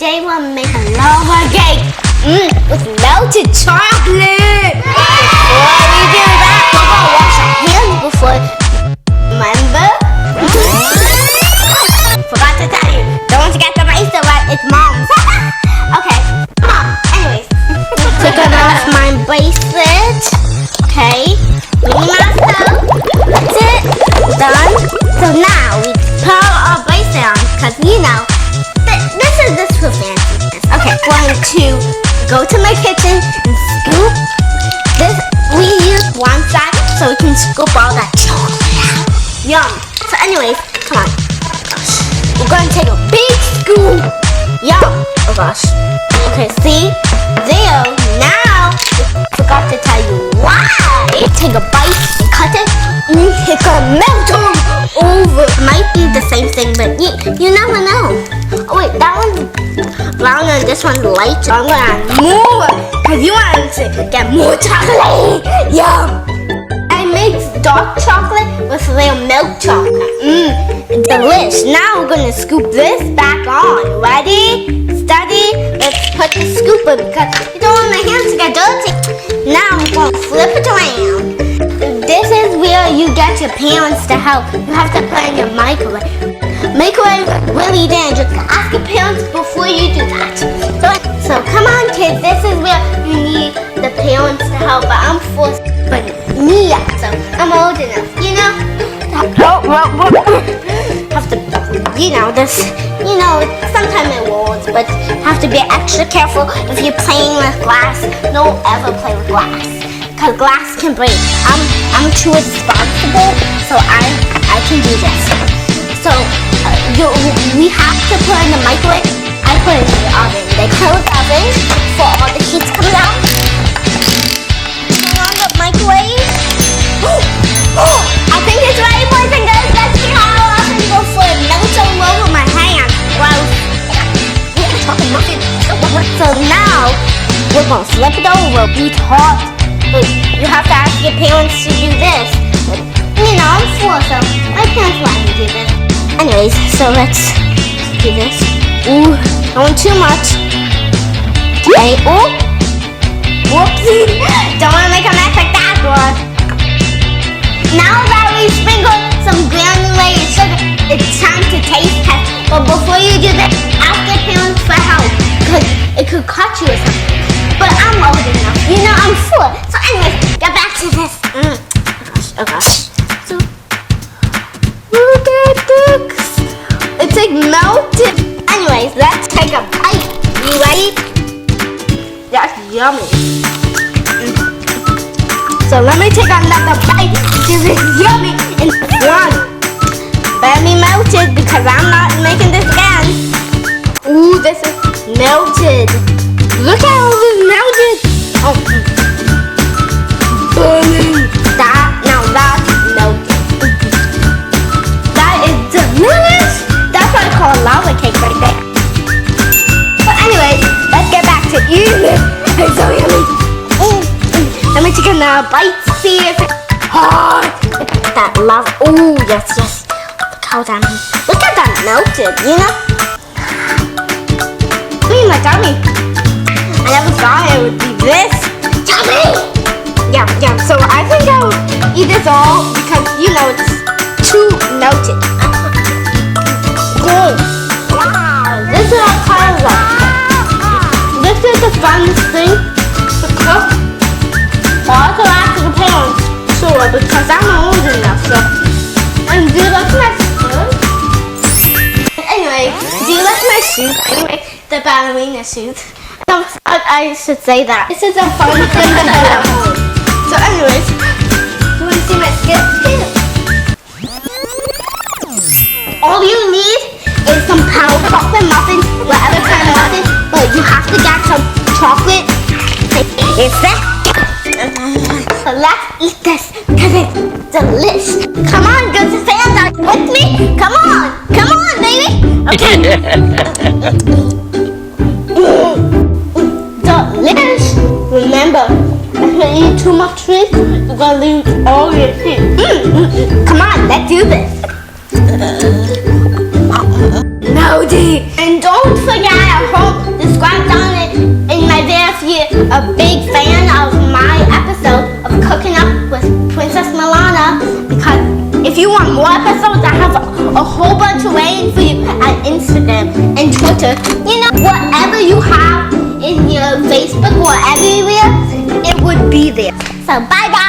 today we'll make a lava cake with melted chocolate. Before we do that, we're gonna wash our hands before. Remember? Forgot to tell you. Don't get the rice wet. It's Mom's. Okay, come on. Anyways, taking off my bracelet. Okay, bring myself. That's it. Done. So now we put our bracelet on, because you know. This for fanciness. Okay, going to go to my kitchen and scoop this. We use one side so we can scoop all that chocolate out. Yum. So anyways, come on. We're going to take a big scoop. Yum. Oh gosh. Okay, see? There. Now, forgot to tell you why. Take a bite and cut it. It's gonna melt over. Might be the same thing, but you never know. Oh wait, that one's brown and this one's light. So I'm gonna add more because you want to get more chocolate. Yum! I mix dark chocolate with real milk chocolate. Delish. Now we're gonna scoop this back on. Ready? Steady. Let's put the scoop in because you don't want my hands to get dirty. Now I'm gonna flip it around. This is where you get your parents to help. You have to put in your microwave. Microwave really dangerous. Ask your parents before you do that. So come on kids, this is where you need the parents to help. But I'm forced to put me up, so I'm old enough, you know? Have to, sometimes it rolls, but have to be extra careful if you're playing with glass. Don't ever play with glass. Because glass can break. I'm too responsible, so I can do this. So we have to put in the microwave. I put it in the oven. They close the oven for all the heat coming out. Turn on the microwave. I think it's ready, boys and girls. Let's see how often before it melts all over my hand. Wow. So now we're gonna flip it over. It's hot. But you have to ask your parents to do this. But, I'm 4, so my parents let me do this. Anyways, so let's do this. Ooh, don't too much. Okay, ooh. Whoopsie. Don't want to make a mess like that, boy. Now that we sprinkled some granulated sugar, it's time to taste test. But before you do that, ask your parents for help. Because it could cut you or something. But I'm old enough. I'm 4. So anyways, get back to this. Oh gosh. So, look at this. It's like melted. Anyways, let's take a bite. You ready? That's yummy. So let me take another bite. This is yummy and fun. Better be melted because I'm not making this again. Ooh, this is melted. Look how it is melted. Oh, burning. Now that's melted. That is delicious. That's what I call a lava cake right there. But anyways, let's get back to eating. It's so yummy. Let me take another bite. See if it's hot. That lava. Oh yes. Look at that melted. My tummy. I never thought it would be this yummy. Yeah. So I think I'll eat this all because it's too melted. Good. Wow. This is our kind of. This is the funnest thing to cook. Also ask the parents, sure, because I'm old enough. So, and do you like my shoes? Anyway, do you like my shoes? Anyway. The ballerina shoes. I should say that. This is a fun thing to do at home. So anyways, you want to see my skills too? All you need is some powdered chocolate muffin, whatever kind of muffin, but you have to get some chocolate. It's that. So let's eat this because it's delicious. Come on, girls and fans, are you with me? Come on, baby. Okay. Delicious. Remember, if you eat too much sweet, you're gonna lose all your teeth. Come on, let's do this. No, D. And don't forget at home to, whatever you have in your Facebook or everywhere, it would be there. So bye bye.